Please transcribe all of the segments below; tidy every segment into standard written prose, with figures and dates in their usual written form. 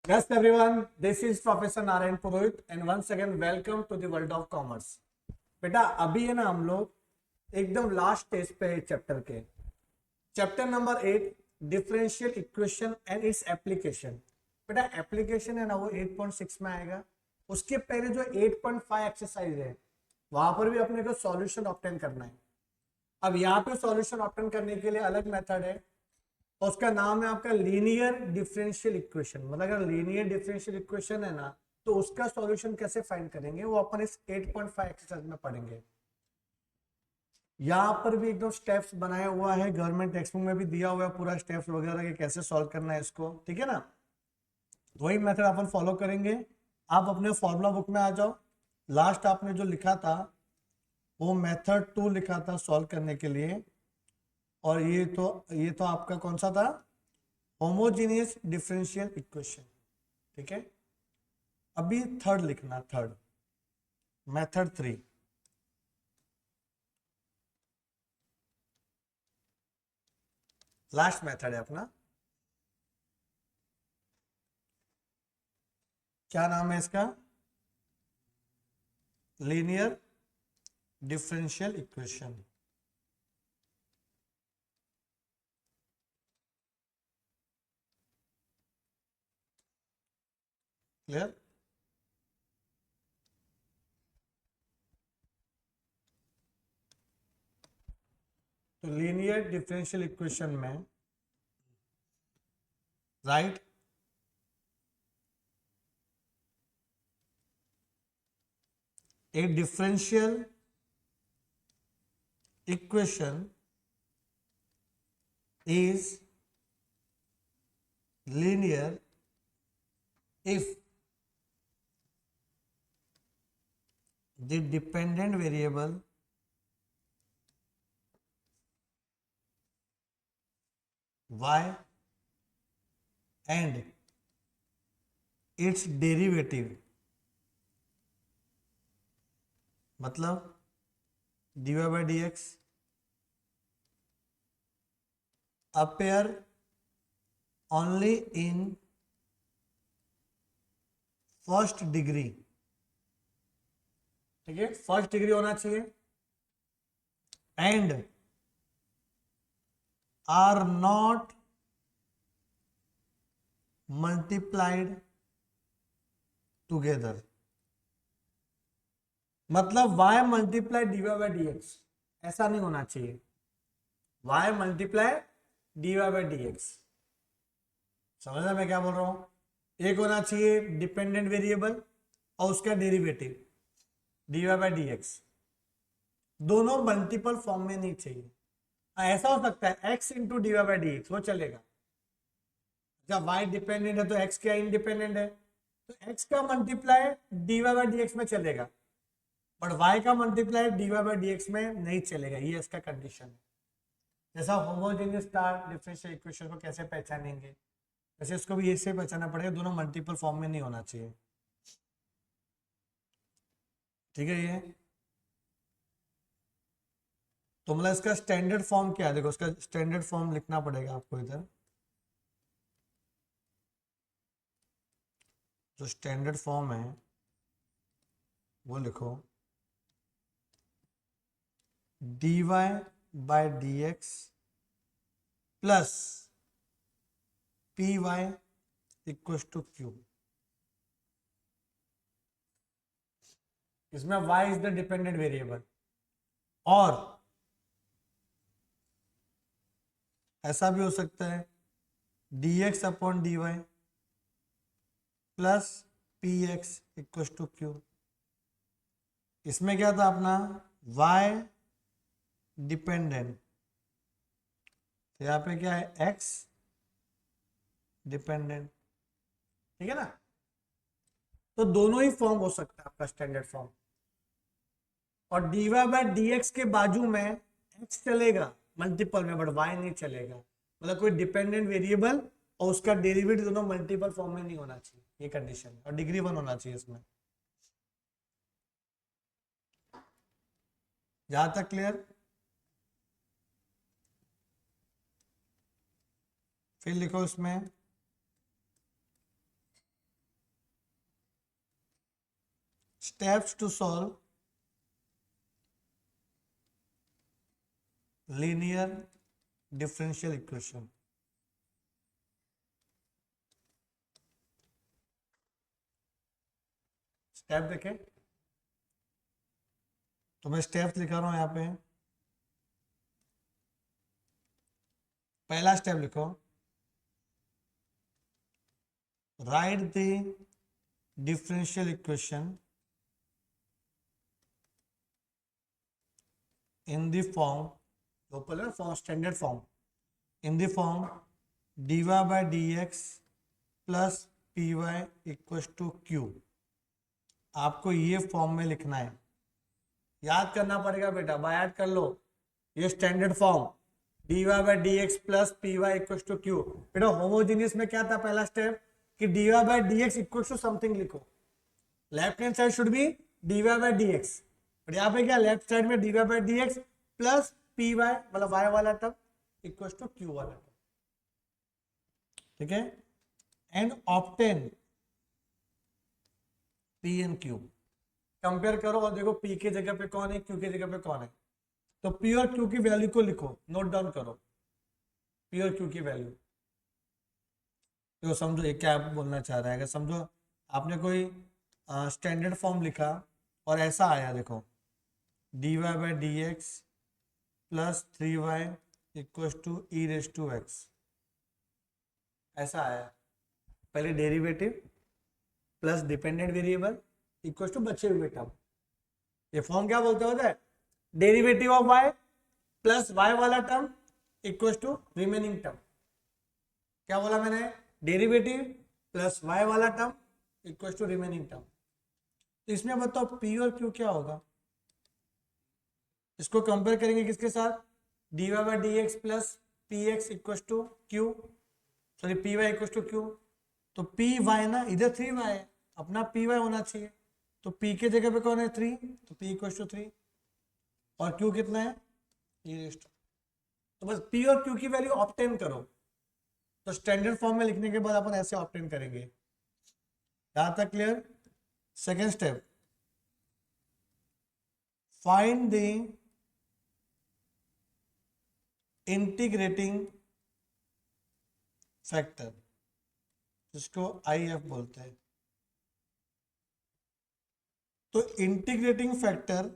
Yes, everyone. This is Professor Narayan Purohit, and once again, welcome to the world of commerce. बेटा अभी है ना हम लोग एकदम लास्ट स्टेज पे है चैप्टर के। Chapter number 8 differential equation and its application. बेटा एप्लीकेशन है ना वो 8.6 में आएगा। उसके पहले जो 8.5 एक्सरसाइज है वहां पर भी अपने को सॉल्यूशन ऑब्टेन करना है। अब यहाँ पे सॉल्यूशन ऑब्टेन करने के लिए अलग मेथड है, उसका नाम है आपका लीनियर डिफरेंशियल इक्वेशन। मतलब अगर लीनियर डिफरेंशियल इक्वेशन है ना तो उसका सॉल्यूशन कैसे फाइंड करेंगे वो अपन इस 8.5 एक्सरसाइज में पढ़ेंगे। यहाँ पर भी एकदम स्टेप्स बनाया हुआ है, गवर्नमेंट टेक्स्ट बुक में भी दिया हुआ है पूरा स्टेप्स वगैरह के कैसे सॉल्व करना है इसको, ठीक है ना। वही मेथड अपन फॉलो करेंगे। आप अपने फॉर्मूला बुक में आ जाओ। लास्ट आपने जो लिखा था वो मेथड 2 लिखा था सॉल्व करने के लिए, और ये तो आपका कौन सा था, होमोजीनियस डिफरेंशियल इक्वेशन, ठीक है। अभी थर्ड लिखना, थर्ड मेथड 3। लास्ट मेथड है अपना। क्या नाम है इसका? Linear differential equation. क्लियर? तो लीनियर डिफरेंशियल इक्वेशन में right a differential equation is linear if the dependent variable y and its derivative, मतलब dy by dx appear only in first degree, ठीक है, फर्स्ट डिग्री होना चाहिए, and are not multiplied together. मतलब y multiply dy by dx ऐसा नहीं होना चाहिए। y multiply dy by dx, समझना मैं क्या बोल रहा हूं। एक होना चाहिए डिपेंडेंट वेरिएबल और उसका डेरिवेटिव dy बाई dx, दोनों मल्टीपल फॉर्म में नहीं चाहिए। ऐसा हो सकता है x into D Y by D x, वो चलेगा। जब y डिपेंडेंट है तो x क्या इंडिपेंडेंट है, तो x का multiply D Y by D X में चलेगा, बट y का multiply D Y by D X में नहीं चलेगा। ये इसका कंडीशन है। जैसा होमोजेनियस स्टार डिफरेंशियल इक्वेशन को कैसे पहचानेंगे, वैसे इसको भी ऐसे पहचानना पड़ेगा, दोनों मल्टीपल फॉर्म में नहीं होना चाहिए, ठीक है। ये तो मतलब इसका स्टैंडर्ड फॉर्म क्या है, देखो इसका स्टैंडर्ड फॉर्म लिखना पड़ेगा आपको इधर। जो स्टैंडर्ड फॉर्म है वो लिखो, dy by dx plus py equal to q। इसमें y is the dependent variable, और ऐसा भी हो सकता है dx upon dy plus px equal to q। इसमें क्या था अपना y डिपेंडेंट, तो यहाँ पे क्या है x डिपेंडेंट, ठीक है ना। तो दोनों ही फॉर्म हो सकता है आपका स्टैंडर्ड फॉर्म, और dy बाय dx के बाजू में x चलेगा मल्टीपल में, बट y नहीं चलेगा। मतलब कोई डिपेंडेंट वेरिएबल और उसका डेरिवेटिव दोनों मल्टीपल फॉर्म में नहीं होना चाहिए, ये कंडीशन है, और डिग्री 1 होना चाहिए इसमें। जहां तक क्लियर? फिर लिखो इसमें steps to solve linear differential equation. Step देखें तो मैं स्टेप्स लिखा रहा हूं यहां पे। पहला स्टेप लिखो, write the differential equation in the form, ऊपर form standard form, in the form dy by dx plus P Y equal to Q. आपको ये फॉर्म में लिखना है, याद करना पड़ेगा बेटा, बाय ऐड कर लो। ये standard form dy by dx plus P Y equal to q. बेटा होमोजीनियस में क्या था पहला स्टेप कि dy by dx equal to something लिखो, left hand side should be dy by dx, but यहाँ पे क्या लेफ्ट साइड में dy by dx plus P y मतलब y वाला टर्म इक्व टू क्यू वाला टर्म, ठीक है। And obtain p and q, compare करो और देखो पी की जगह पे कौन है, क्यू की जगह पे कौन है। तो पी और क्यू की वैल्यू को लिखो, नोट डाउन करो पी और क्यू की वैल्यू। तो समझो ये क्या बोलना चाह रहा है, अगर समझो आपने कोई स्टैंडर्ड फॉर्म लिखा और ऐसा आया, देखो dy by dx plus 3y equal to e raise to x, ऐसा आया। पहले derivative plus dependent variable equal to बचे हुए टर्म, ये फॉर्म क्या बोलते होता है, derivative of y plus y वाला term equal to remaining term. क्या बोला मैंने, डेरिवेटिव प्लस y वाला term equal to remaining term. तो इसमें बताओ p और q क्या होगा, इसको कंपेयर करेंगे किसके साथ, dy by dx plus p x equal to q, sorry p Y equal to q. तो पी वाई ना, इधर 3y है, अपना पी वाई होना चाहिए, तो p के जगह पे कौन है 3, तो p इक्व टू 3 और q कितना है e रेज़ टू। तो बस p और q की वैल्यू ऑब्टेन करो, तो स्टैंडर्ड फॉर्म में लिखने के बाद अपन ऐसे ऑब्टेन करेंगे। यहां तक clear. Second step, find the integrating factor, जिसको IF बोलते हैं। तो इंटीग्रेटिंग फैक्टर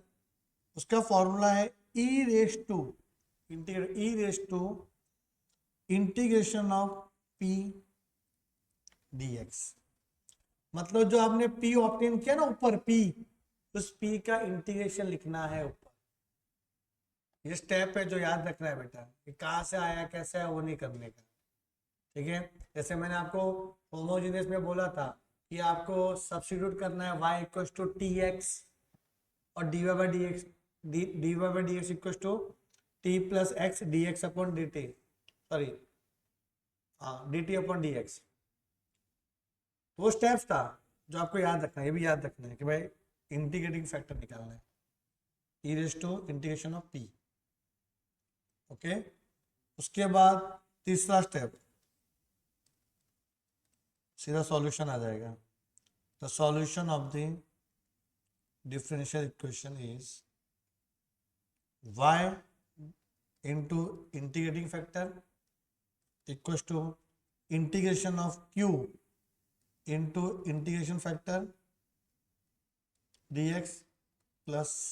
उसका फॉर्मूला है e raise to integration of p dx। मतलब जो आपने p ऑब्टेन किया ना ऊपर p, उस p का इंटीग्रेशन लिखना है ऊपर। ये स्टेप है जो याद रखना है बेटा, कि कहाँ से आया कैसे आया वो नहीं करने का, ठीक है। जैसे मैंने आपको होमोजेनियस में बोला था कि आपको सब्स्टिट्यूट करना है y equal to t x और dy by D x equal to t plus x d x upon d t, sorry हाँ d t upon d x. वो स्टेप्स था जो आपको याद रखना है, ये भी याद रखना है कि भाई इंटीग्रेटिंग फैक्टर निकालना है, e raise to integration of p, okay. उसके बाद तीसरा स्टेप, सीधा सॉल्यूशन आ जाएगा। The solution of the differential equation is y into integrating factor equal to integration of q into integration factor dx plus c।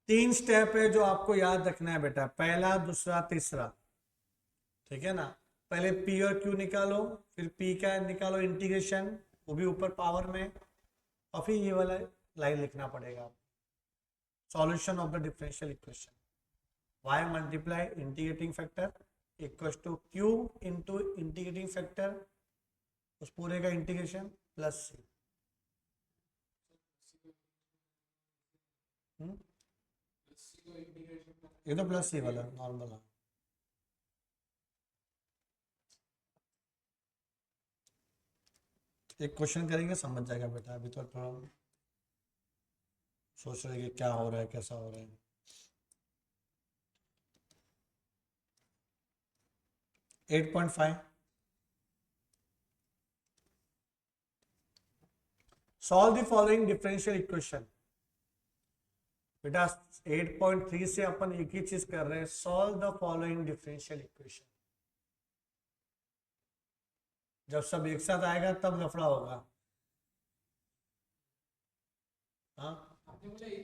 तीन स्टेप है जो आपको याद रखना है बेटा, पहला दूसरा तीसरा, ठीक है ना। पहले p और q निकालो, फिर p का निकालो इंटीग्रेशन, वो भी ऊपर पावर में, और फिर ये वाला लाइन लिखना पड़ेगा, solution of the differential equation y multiply integrating factor equal to q into integrating factor उस पूरे का इंटीग्रेशन प्लस c। ये तो प्लस सी वाला नॉर्मल है। एक क्वेश्चन करेंगे समझ जाएगा बेटा, अभी तो थोड़ा सोच रहे कि क्या हो रहा है कैसा हो रहा है। 8.5. Solve the following differential equation. बेटा 8.3 से अपन एक ही चीज कर रहे हैं. Solve the following differential equation. जब सब एक साथ आएगा तब लफड़ा होगा. हाँ आपने बोला ये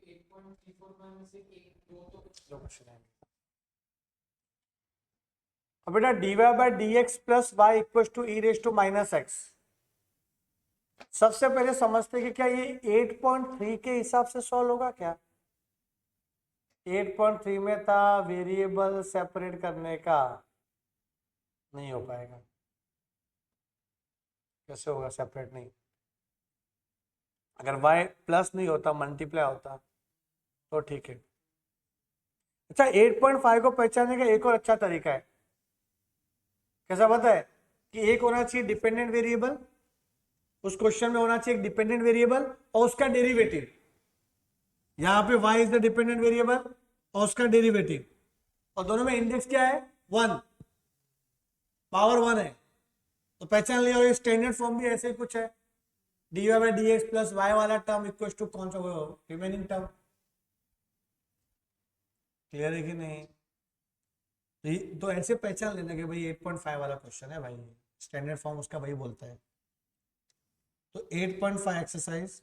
8.34 में से एक दो तो क्वेश्चन है. अब बेटा dy by D x plus y equal to e raise to minus x. सबसे पहले समझते कि क्या ये 8.3 के हिसाब से सॉल्व होगा क्या. 8.3 में था वेरिएबल सेपरेट करने का, नहीं हो पाएगा. कैसे होगा सेपरेट? नहीं. अगर y प्लस नहीं होता मल्टीप्लाई होता तो ठीक है. अच्छा 8.5 को पहचानने का एक और अच्छा तरीका है. कैसा पता है कि एक होना चाहिए डिपेंडेंट वेरिएबल, उस क्वेश्चन में होना चाहिए एक डिपेंडेंट वेरिएबल और उसका डेरिवेटिव. यहां पे y is the dependent variable और उसका डेरिवेटिव, और दोनों में इंडेक्स क्या है? 1, पावर 1 है. तो पहचान लिया. और स्टैंडर्ड फॉर्म भी ऐसे ही कुछ है. dy by D x plus y वाला टर्म इक्वल टू कौन सा रिमेनिंग टर्म. क्लियर है कि नहीं? तो ऐसे पहचान लेना कि भाई 8.5 वाला क्वेश्चन है भाई. स्टैंडर्ड फॉर्म उसका वही बोलता है. तो 8.5 एक्सरसाइज.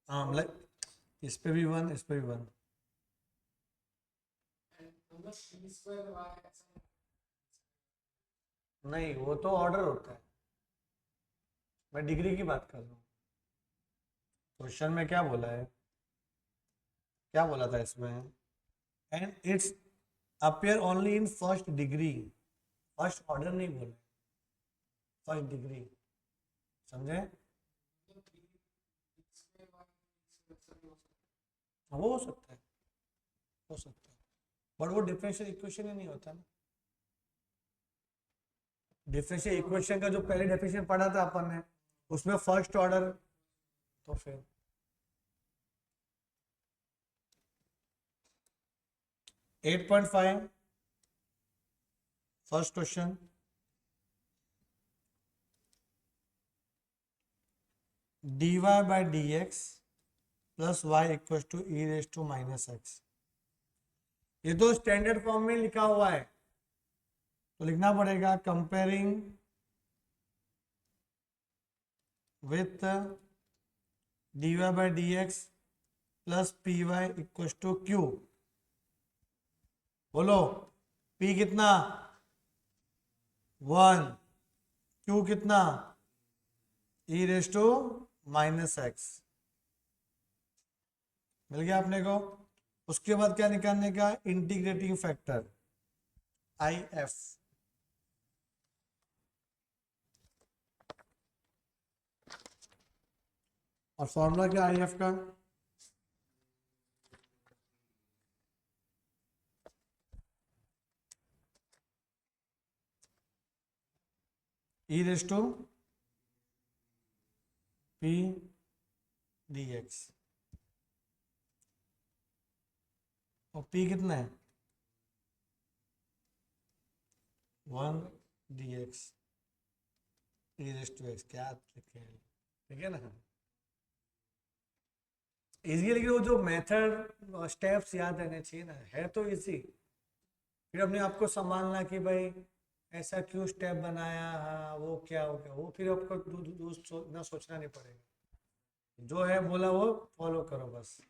हाँ मतलब इस पे भी 1, इस पे भी 1. नहीं वो तो ऑर्डर होता है. मैं डिग्री की बात कर रहा हूँ. क्वेश्चन में क्या बोला है, क्या बोला था इसमें? And it's appear only in first degree. First order नहीं बोले, फर्स्ट डिग्री. समझे? वो हो सकता है, हो सकता है, बट वो डिफरेंशियल इक्वेशन ही नहीं होता ना. डिफरेंशियल इक्वेशन का जो पहले डेफिनेशन पढ़ा था अपन ने, उसमें फर्स्ट ऑर्डर. तो फिर 8.5 first question. dy by D x plus y equal to e raise to minus x. ये तो स्टैंडर्ड फॉर्म में लिखा हुआ है, तो लिखना पड़ेगा comparing with dy by D x plus P y equal to q. बोलो p कितना? 1. q कितना? e raise to minus x. मिल गया अपने को. उसके बाद क्या निकालने का? Integrating factor I F. और फॉर्मूला क्या आई एफ का? E raise to p d x. और p कितना है? 1 d x e raise to x. क्या लिखे हैं? ठीक है ना. इजी. लेकिन वो जो मेथड स्टेप्स याद रहने चाहिए ना. है तो इजी, फिर अपने आप को संभालना कि भाई ऐसा क्यों स्टेप बनाया, हाँ वो क्या हो गया, वो फिर आपको ना सोचना नहीं पड़ेगा. जो है बोला वो फॉलो करो बस.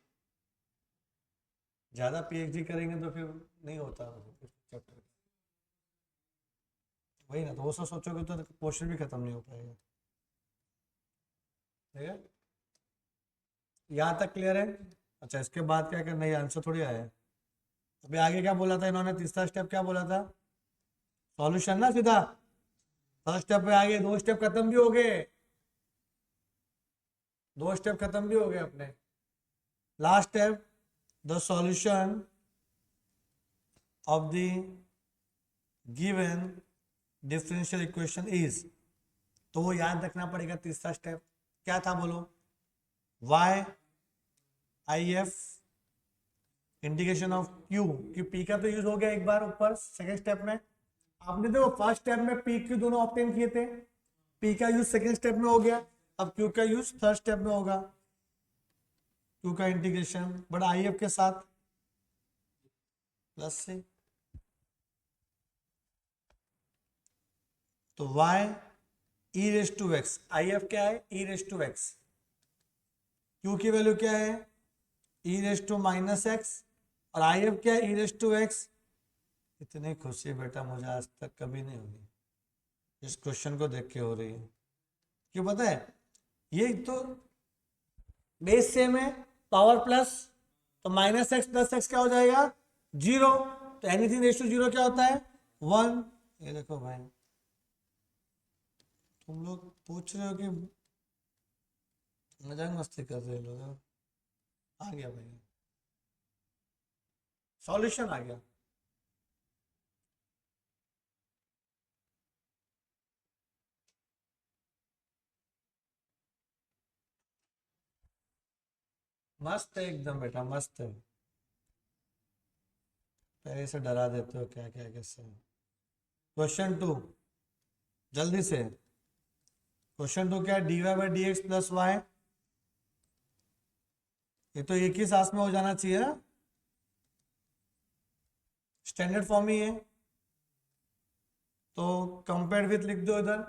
ज़्यादा पीएचडी करेंगे तो फिर नहीं होता चैप्टर. वही ना. तो वो सब सोचोगे तो क्वेश्चन भी खत्म नहीं हो पाएगा. ठीक है. यहाँ तक क्लियर है? अच्छा इसके बाद क्या करना है? आंसर थोड़ी आया है. अभी आगे क्या बोला था इन्होंने? तीसरा स्टेप क्या बोला था? सॉल्यूशन ना सीधा. फर्स्ट स्टेप पे आगे 2 स्टेप खत्म भी हो गए. 2 स्टेप खत्म भी हो गए अपने. Last step the solution of the given differential equation is. तो वो याद रखना पड़ेगा. तीसरा स्टेप क्या था बोलो? y I F integration of Q, क्यों पी का तो यूज हो गया एक बार ऊपर सेकेंड स्टेप में। आपने तो फर्स्ट स्टेप में पी क्यू दोनों ऑब्टेन किए थे, पी का यूज सेकेंड स्टेप में हो गया, अब क्यू का यूज थर्ड स्टेप में होगा, क्यू का इंटीग्रेशन बट आई एफ के साथ प्लस से, तो y e raise to x, I F क्या है e raise to x, q की वैल्यू क्या है e raise to minus x, और आई एफ क्या है ई रेस टू एक्स। इतनी खुशी बेटा मुझे आज तक कभी नहीं हुई इस क्वेश्चन को देख के हो रही है। क्यों पता है, ये तो बेस सेम है, पावर प्लस, तो माइनस एक्स प्लस एक्स क्या हो जाएगा जीरो, तो एनीथिंग रेस टू जीरो क्या होता है 1। ये देखो भाई तुम लोग पूछ रहे हो कि मजाक मस्ती कर रहे लोग, आ गया भाई सॉल्यूशन आ गया। मस्त है एकदम बेटा मस्त है, पहले से डरा देते हो क्या क्या कैसे। क्वेश्चन 2 जल्दी से, क्वेश्चन 2 क्या है d Y by D x plus y, ये तो एक ही सांस में हो जाना चाहिए ना, स्टैंडर्ड फॉर्म ही है, तो कंपेयर विथ लिख दो इधर,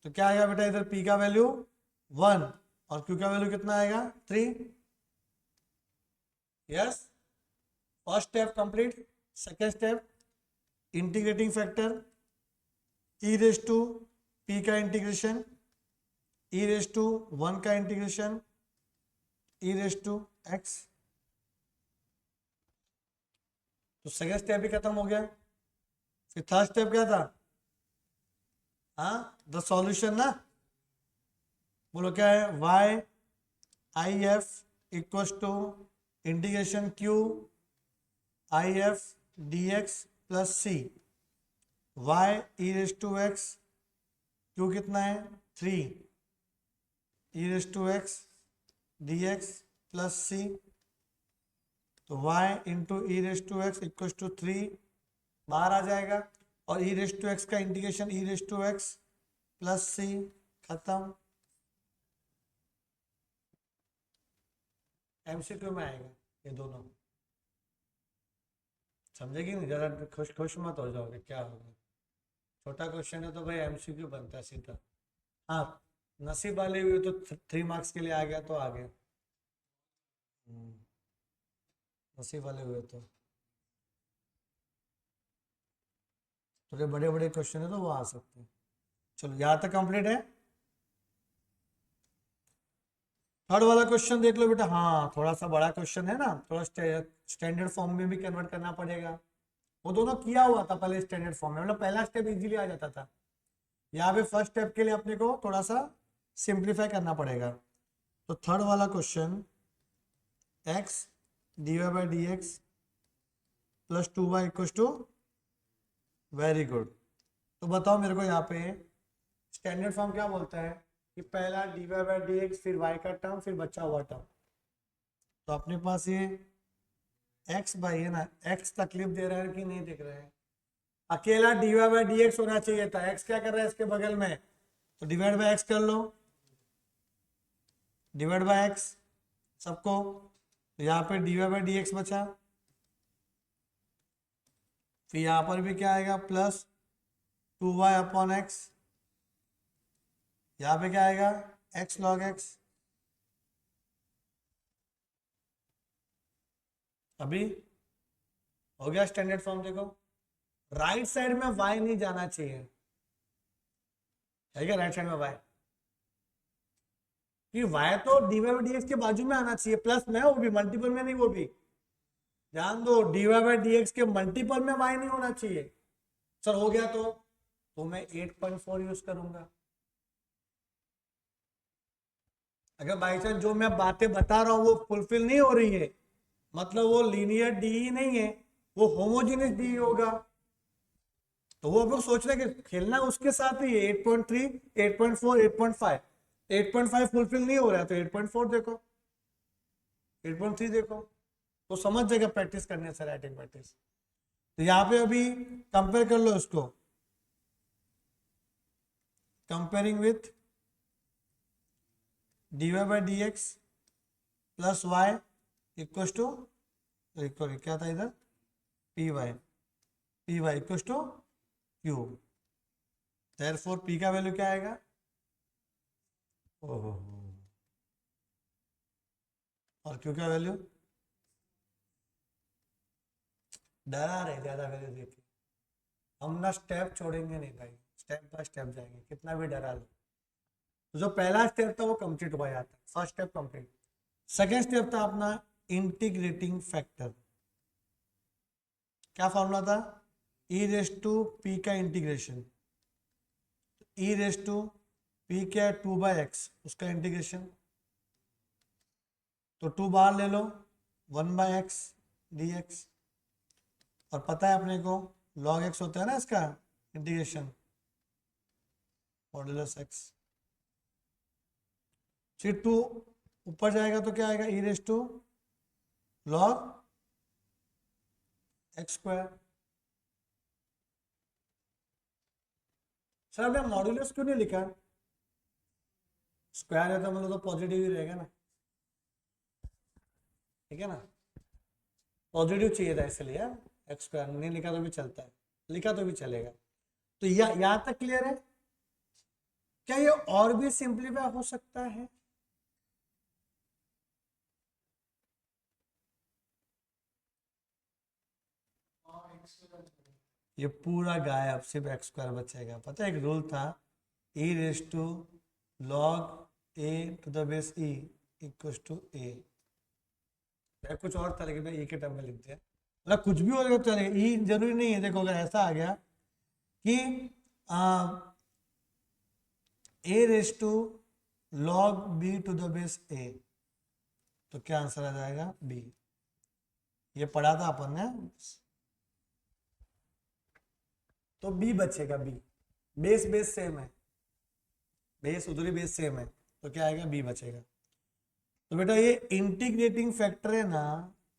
तो क्या आएगा बेटा इधर p का वैल्यू 1 और q का वैल्यू कितना आएगा 3। Yes, first step complete, second step integrating factor e raise to p का इंटीग्रेशन, e रेस टू 1 का integration, e raise to x, तो सेकेंड स्टेप भी खत्म हो गया। फिर थर्ड स्टेप क्या था, हाँ द सॉल्यूशन ना, बोलो क्या है y I F equals to integration q I F d x plus c, y e raise to x, q कितना है 3 e raise to x d x plus c, तो y into e raise to x equal to 3 बाहर आ जाएगा, और e raise to x का integration e raise to x plus c, खत्म। MCQ में आएगा ये दोनों, समझेगी नहीं, जरा खुश खुश मत हो जाओगे क्या होगा, छोटा क्वेश्चन है तो भाई एमसीक्यू बनता है सीधा। हाँ नसीब वाले हुए तो 3 मार्क्स के लिए आ गया तो आ गया, नसीब वाले हुए तो थोड़े बड़े बड़े क्वेश्चन है तो वो आ सकते हैं। चलो यहाँ तक कंप्लीट है। थर्ड वाला क्वेश्चन देख लो बेटा, हाँ थोड़ा सा बड़ा क्वेश्चन है ना, थोड़ा स्टैंडर्ड फॉर्म में भी कन्वर्ट करना पड़ेगा, वो दोनों किया हुआ था पहले स्टैंडर्ड फॉर्म में, मतलब पहला स्टेप इजीली आ जाता था, यहाँ पे फर्स्ट स्टेप के लिए अपने को थोड़ा सा सिंप्लीफाई करना पड़ेगा। तो थर्ड वाला question x d Y by D x plus 2y equal to, very good. तो बताओ मेरे को यहाँ पे स्टैंडर्ड फॉर्म क्या बोलता है कि पहला d Y by D x फिर y का टर्म फिर बचा हुआ टर्म, तो अपने पास ये x बाई है ना, x तकलीफ दे रहा है कि नहीं देख रहे हैं, अकेला d Y by D x होना चाहिए था, x क्या कर रहा है इसके बगल में, तो डिवाइड बाय x कर लो, डिवाइड बाय x सबको, तो यहाँ पे d Y by D x बचा, फिर यहाँ पर भी क्या आएगा प्लस 2y अपॉन एक्स, यहाँ पे क्या आएगा x log x, अभी हो गया स्टैंडर्ड फॉर्म। देखो राइट साइड में y नहीं जाना चाहिए, है क्या राइट साइड में y, कि y तो dy बाई डी एक्स के बाजू में आना चाहिए, प्लस में, वो भी मल्टीपल में नहीं, वो भी ध्यान दो dy बाई डी एक्स के मल्टीपल में y नहीं होना चाहिए। सर हो गया तो मैं 8.4 यूज करूंगा। अगर बाई चांस जो मैं बातें बता रहा हूं वो फुलफिल नहीं हो रही है, मतलब वो लीनियर डी ही नहीं है, वो होमोजेनियस डी होगा, तो वो आप लोग सोच रहे कि खेलना उसके साथ ही है। 8.3 8.4 8.5 8.5 फुलफिल नहीं हो रहा है तो 8.4 देखो, 8.3 देखो, तो समझ जाएगा प्रैक्टिस करने से, राइटिंग प्रैक्टिस। तो यहाँ पे अभी कंपेयर कर लो इसको, comparing with dy by D x plus y equal to, क्या था इधर, p Y equal to q. Therefore p का वैल्यू क्या आएगा, ओहो, और क्यू का वैल्यू, डरा रहे ज्यादा वैल्यू देखे, हम ना स्टेप छोड़ेंगे नहीं भाई, स्टेप बाय स्टेप जाएंगे, कितना भी डरा लो। तो जो पहला स्टेप था वो कंप्लीट हो जाता है, first step complete. Second step था अपना इंटीग्रेटिंग फैक्टर। क्या फॉर्मूला था, ई रेस टू पी का integration, e raise to p क्या है 2/x, उसका इंटीग्रेशन, तो 2 बाहर ले लो, 1/x dx, और पता है अपने को log x होता है ना इसका इंटीग्रेशन, मॉडुलस x। फिर 2 ऊपर जाएगा तो क्या आएगा, e raise to log x square. Sir आपने मॉड्यूलस क्यों नहीं लिखा, स्क्वायर है तो मतलब तो पॉजिटिव ही रहेगा ना, ठीक है ना, पॉजिटिव चाहिए था इसलिए एक्स स्क्वायर, नहीं लिखा तो भी चलता है, लिखा तो भी चलेगा। तो यहाँ तक क्लियर है, क्या ये और भी सिंप्लीफाई हो सकता है, ये पूरा गायब, सिर्फ एक्स स्क्वायर बचेगा। पता है एक रूल था, e raise to log a to the base e equal to a, कुछ और तरह के ई के टर्म में लिख दिया, मतलब कुछ भी होगा चलेगा, ई जरूरी नहीं है। देखो अगर ऐसा आ गया कि a raise to log b to the base a, तो क्या आंसर आ जाएगा, बी। ये पढ़ा था अपन ने, तो बी बचेगा, बी बेस बेस सेम है, बेस उधरी बेस सेम है, तो क्या आएगा, बी बचेगा। तो बेटा ये इंटीग्रेटिंग फैक्टर है ना,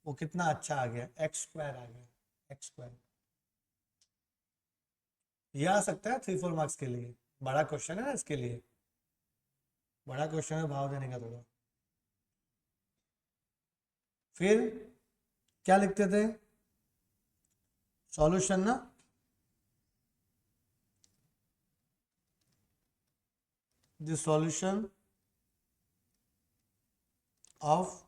वो कितना अच्छा आ गया, एक्स स्क्वायर आ गया, एक्स स्क्वायर। ये आ सकता है 3-4 मार्क्स के लिए, बड़ा क्वेश्चन है ना, इसके लिए बड़ा क्वेश्चन है, भाव देने का थोड़ा। फिर क्या लिखते थे, सॉल्यूशन ना, the solution of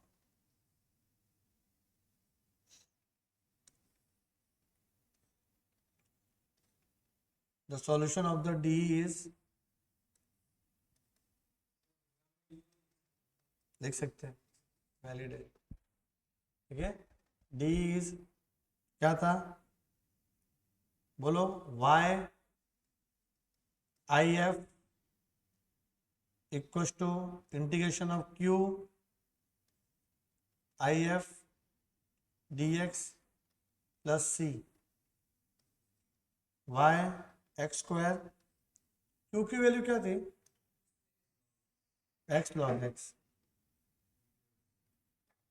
the solution of the D is, लिख सकते हैं, वैलिड है, ठीक है। D is क्या था, बोलो, y if equal to integration of q if dx plus c, y x square, q की वैल्यू क्या थी, x log x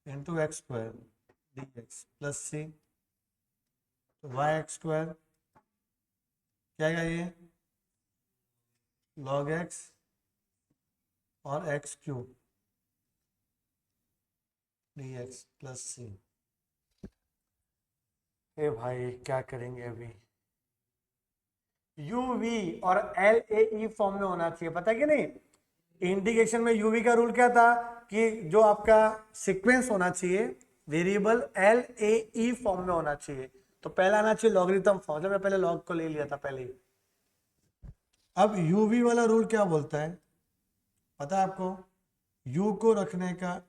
into x square d x plus c, तो वाई एक्स स्क्वायर क्या आएगा, ये लॉग एक्स और x cube d x plus c. ए भाई क्या करेंगे अभी, यू वी और एल ए ई फॉर्म में होना चाहिए, पता है कि नहीं। इंटीग्रेशन में यूवी का रूल क्या था, कि जो आपका सीक्वेंस होना चाहिए variable L A E form में होना चाहिए, तो पहला आना चाहिए लॉगरिथम फॉर्म, जब मैं पहले लॉग को ले लिया था पहले ही। अब यूवी वाला रूल क्या बोलता है, पता है आपको, यू को रखने का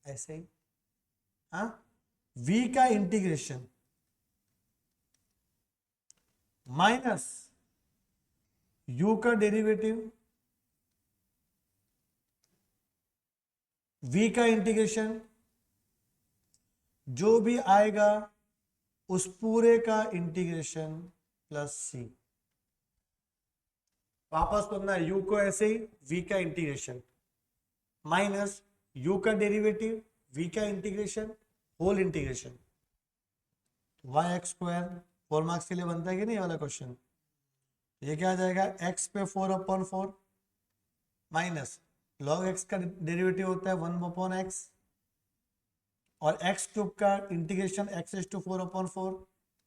ऐसे ही, हाँ, वी का इंटीग्रेशन माइनस यू का डेरिवेटिव, v का इंटीग्रेशन, जो भी आएगा उस पूरे का इंटीग्रेशन प्लस c। वापस करना है, u को ऐसे ही v का इंटीग्रेशन माइनस u का डेरिवेटिव v का integration whole integration. Y x square 4 marks के लिए बनता है कि नहीं वाला क्वेश्चन। ये क्या आ जाएगा, x पे 4/4 माइनस log x का डेरिवेटिव होता है 1/x और x क्यूब का इंटीग्रेशन x इज टू 4/4,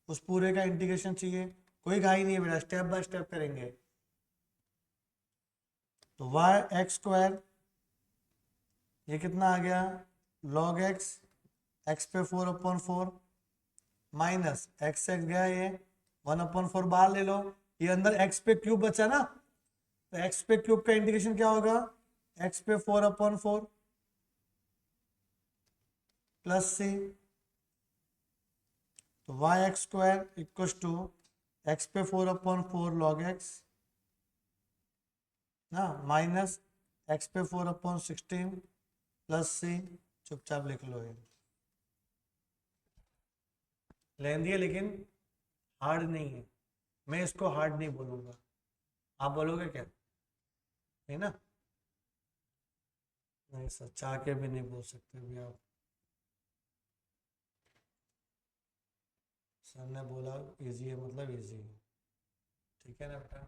उस पूरे का इंटीग्रेशन चाहिए। कोई घाई नहीं है बेटा, स्टेप बाय स्टेप करेंगे। तो वाई एक्स स्क्वायर ये कितना आ गया, log x x पे 4/4 माइनस x गया, ये 1/4 बाहर ले लो, ये अंदर x पे क्यूब बचा ना, तो x पे क्यूब का इंटीग्रेशन क्या होगा, x पे 4/4 प्लस c, तो y x square equal to x पे 4/4 log x ना माइनस एक्स पे 4/16 प्लस c। चुपचाप लिख लो, ये लेंदी है लेकिन हार्ड नहीं है, मैं इसको हार्ड नहीं बोलूंगा, आप बोलोगे क्या, है ना। नहीं सर, चाह के भी नहीं बोल सकते भी आप, सर ने बोला इजी है मतलब इजी है, ठीक है ना बेटा।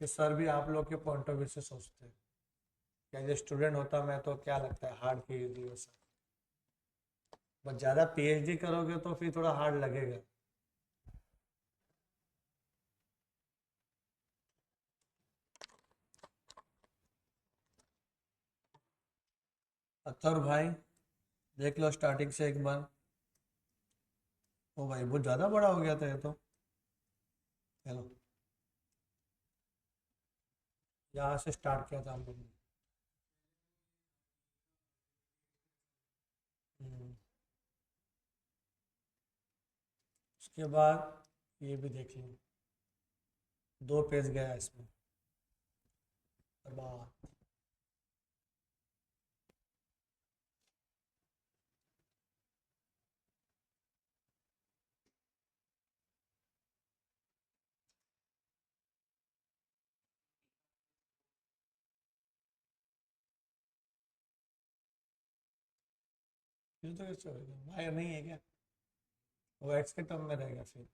कि सर भी आप लोग के पॉइंट ऑफ व्यू से सोचते हैं, क्या जो स्टूडेंट होता मैं तो क्या लगता है हार्ड की इजी है सर, बस ज़्यादा पीएचडी करोगे तो फिर थोड़ा हार्ड लगेगा। अतर भाई देख लो स्टार्टिंग से एक बार। ओ भाई बहुत ज़्यादा बड़ा हो गया था ये तो, चलो यहाँ से स्टार्ट किया था हम लोग ने। उसके बाद ये भी देख लो, 2 पेज गया इसमें, बर्बाद। फिर तो कैसे होगा, भाई नहीं है क्या, वो एक्स के टर्म में रहेगा फिर,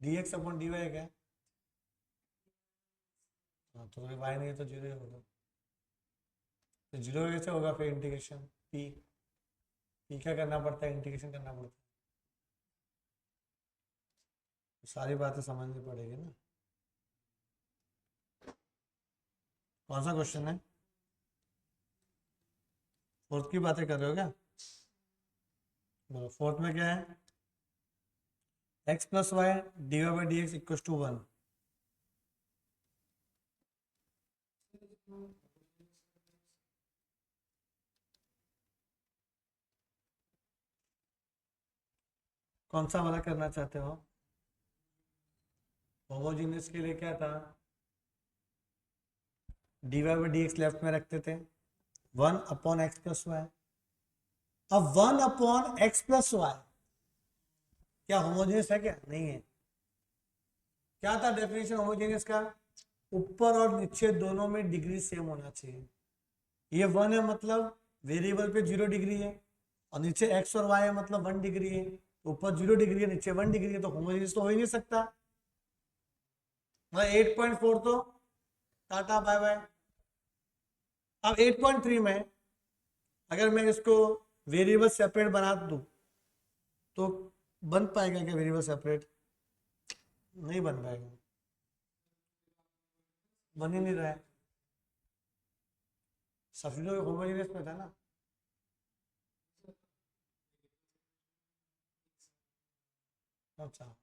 d x upon d y क्या, हाँ तो वाई नहीं है तो जीरो होगा, तो जीरो कैसे होगा फिर इंटीग्रेशन पी, पी क्या करना पड़ता है, इंटीग्रेशन करना पड़ता है, तो सारी बातें समझनी पड़ेगी ना। कौन सा क्वेश्चन है, फोर्थ की बातें कर रहे हो क्या, बोलो फोर्थ में क्या है, x plus y d Y by D x equal to 1। कौन सा वाला करना चाहते हो, होमोजीनियस के लिए क्या था, d Y by D x left में रखते थे, 1/x प्लस वाई। अब 1/x प्लस वाई क्या होमोजीनियस है क्या, नहीं है। क्या था डेफिनेशन होमोजीनियस का, ऊपर और नीचे दोनों में डिग्री सेम होना चाहिए। ये 1 है मतलब वेरिएबल पे 0 डिग्री है, और नीचे x और y है मतलब 1 डिग्री है, तो ऊपर 0 डिग्री है नीचे 1 डिग्री है, तो होमोजीनियस तो हो ही नहीं सकता। मतलब 8.4 तो टाटा बाय बाय। अब 8.3 में अगर मैं इसको वेरिएबल सेपरेट बना दूं तो बन पाएगा क्या वेरिएबल सेपरेट, नहीं बन पाएगा, बन ही नहीं रहा है, सब्सिट्यूट होमोजेनियस में था ना। अच्छा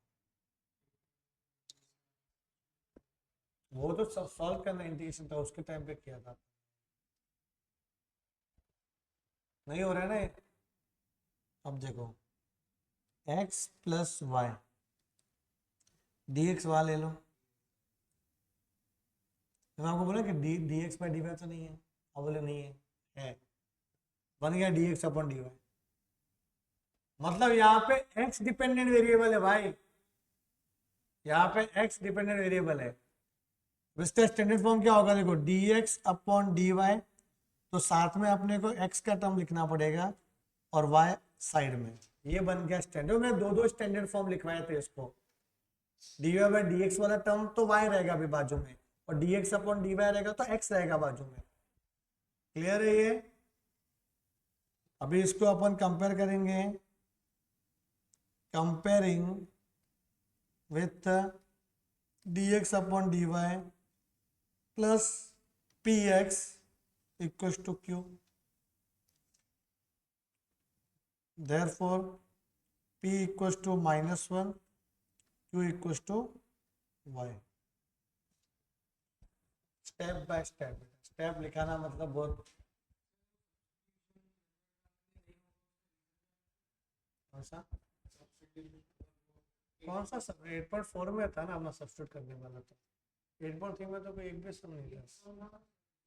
वो तो सॉल्व करना इंटीग्रेशन था, उसके टाइम पे किया था, नहीं हो रहा है ना ये। अब देखो x plus y d x y ले लो, तो मैं आपको बोला कि d x by d y तो नहीं है, अब बोले नहीं है, बन गया d x upon d y. मतलब यहाँ पे x डिपेंडेंट वेरिएबल है भाई, यहाँ पे x डिपेंडेंट वेरिएबल है, इसका स्टैंडर्ड फॉर्म क्या होगा, देखो d x upon d y तो साथ में अपने को x का टर्म लिखना पड़ेगा और y साइड में। ये बन गया स्टैंडर्ड। मैं दो स्टैंडर्ड फॉर्म लिखवाए थे इसको। dy बाई dx वाला टर्म तो y रहेगा अभी बाजू में, और dx अपॉन dy रहेगा तो x रहेगा बाजू में। क्लियर है ये? अभी इसको अपन कंपेयर करेंगे, comparing with dx upon dy plus px equals to q। therefore p equals to -1, q equals to y। Step by step, step लिखाना मतलब बहुत। कौन सा सब 8.4 में था ना अपना सब्स्टिट्यूट करने वाला, तो 8.3 में तो कोई एक भी सम नहीं था,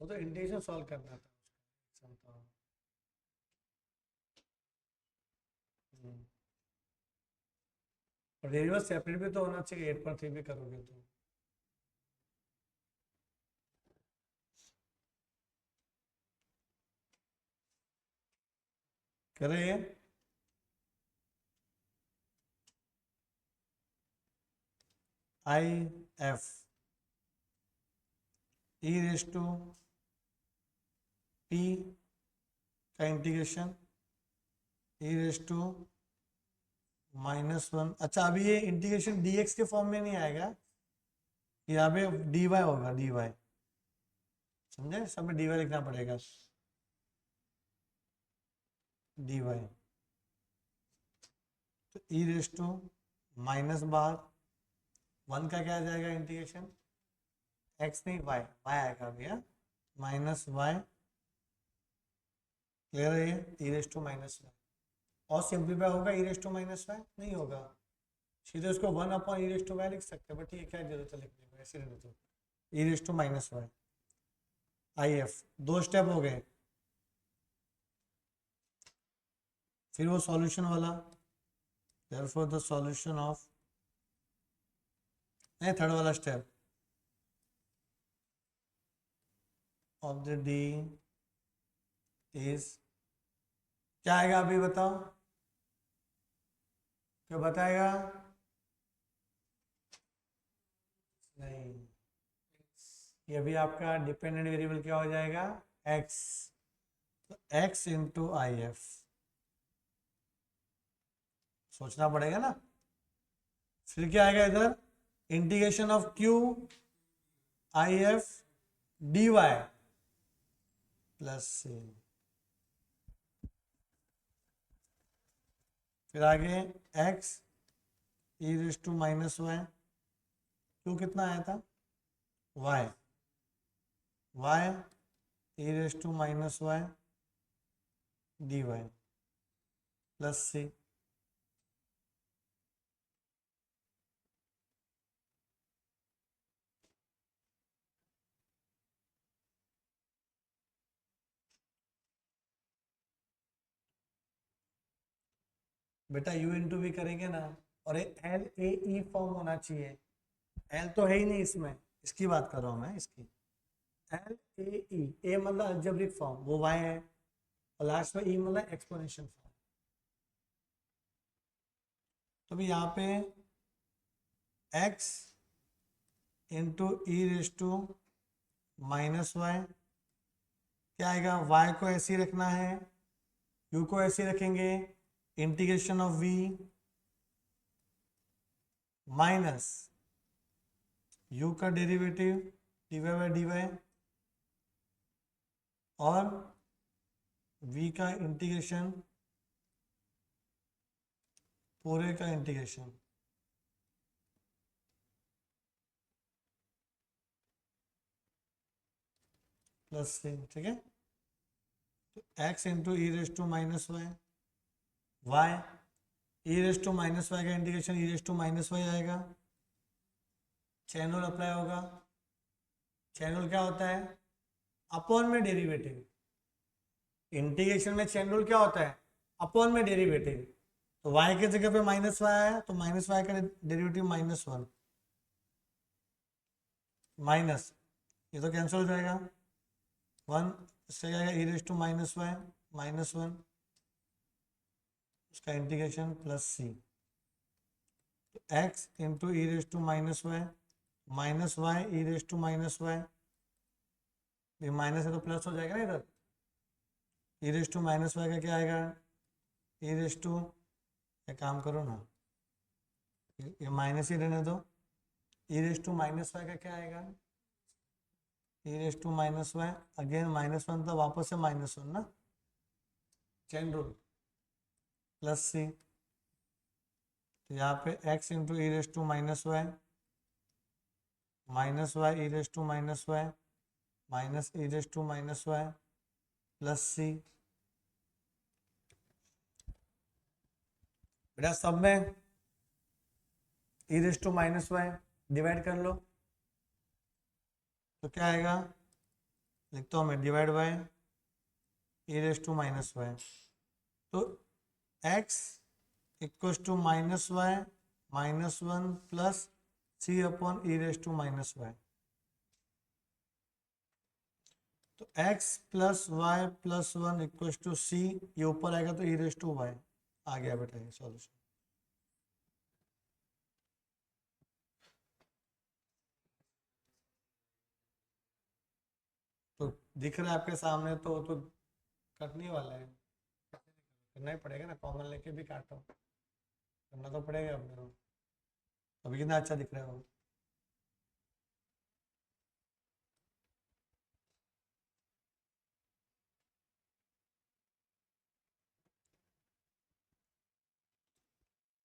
वो तो इंटीग्रेशन सॉल्व करना था उसका। और डेरिवेटिव सेपरेट भी तो होना चाहिए 8.3 भी करोगे तो। करें I F e raise to p का इंटीग्रेशन ई रेस टू -1। अच्छा, अभी ये इंटीग्रेशन dx के फॉर्म में नहीं आएगा, यहाँ पे dy होगा, dy। समझे? सब में dy लिखना पड़ेगा, dy। तो ई रेस टू माइनस बाहर 1 का क्या आ जाएगा इंटीग्रेशन, x नहीं y, y आएगा भैया, -y। क्लियर है ये? ई रेस टू -y और सिंप्लीफाई होगा ई रेस टू -y नहीं होगा, सीधे उसको 1 upon e raise to y लिख सकते हैं, बट ये क्या जरूरत है लिखने को, ऐसे रहने दो। E raise to -y I F, दो स्टेप हो गए। फिर वो सॉल्यूशन वाला, therefore the solution of, नहीं थर्ड वाला step of the D is क्या आएगा अभी बताओ, क्या बताएगा? नहीं, ये भी आपका डिपेंडेंट वेरिएबल क्या हो जाएगा, x। तो x इंटू आई एफ, सोचना पड़ेगा ना। फिर क्या आएगा इधर, integration of q I F d y plus c। फिर आगे x e raise to -y, q कितना आया था, y, y e raise to -y dy plus c। बेटा u इंटू भी करेंगे ना, और एक एल ए ई फॉर्म होना चाहिए। एल तो है ही नहीं इसमें, इसकी बात कर रहा हूँ मैं, इसकी एल ए ई, ए मतलब अलजेब्रिक फॉर्म, वो y है, और लास्ट में ई मतलब एक्सपोनेंशियल फॉर्म। तो भी यहाँ पे x into e raise to -y क्या आएगा, y को ऐसे ही रखना है, u को ऐसे ही रखेंगे, integration of v minus u का डेरिवेटिव dy बाई dy और v का इंटीग्रेशन पूरे का इंटीग्रेशन प्लस c। ठीक है, तो x into e raise to -y, y e raise to -y का integration e raise to -y आएगा, चैन रूल अप्लाई होगा। चैन रूल क्या होता है, अपॉन में डेरिवेटिव, इंटीग्रेशन में चैन रूल क्या होता है, अपॉन में डेरिवेटिव। तो y के जगह पे -y आया, तो -y का डेरिवेटिव -1 माइनस, ये तो कैंसिल हो जाएगा, 1 इससे क्या आएगा, e raise to minus y minus one, उसका इंटीग्रेशन प्लस सी, तो x into e raise to minus y e raise to minus y, ये माइनस है तो प्लस हो जाएगा ना इधर, e raise to minus y का क्या आएगा, ई रेस टू, एक काम करो ना, ये माइनस ही रहने दो, e raise to minus y का क्या आएगा, e raise to minus y, again minus one था, वापस से माइनस वन ना, चेन रूल, प्लस सी, तो यहाँ पे x into e raise to minus y e raise to minus y minus e raise to minus y plus c, बेटा सब में e raise to minus y divide कर लो, तो क्या आएगा, लिखता हूँ मैं, divide by e raise to minus y, तो x equals to minus y minus one plus c upon e raise to minus y, तो x plus y plus one equals to c, ये ऊपर आएगा तो ई रेस टू वाई आ गया बेटा ये सॉल्यूशन। तो दिख रहा है आपके सामने, तो कटने वाला है, करना ही पड़ेगा ना, कॉमन लेके भी काटो, करना तो पड़ेगा अब मेरे को, अभी कितना अच्छा दिख रहा है वो।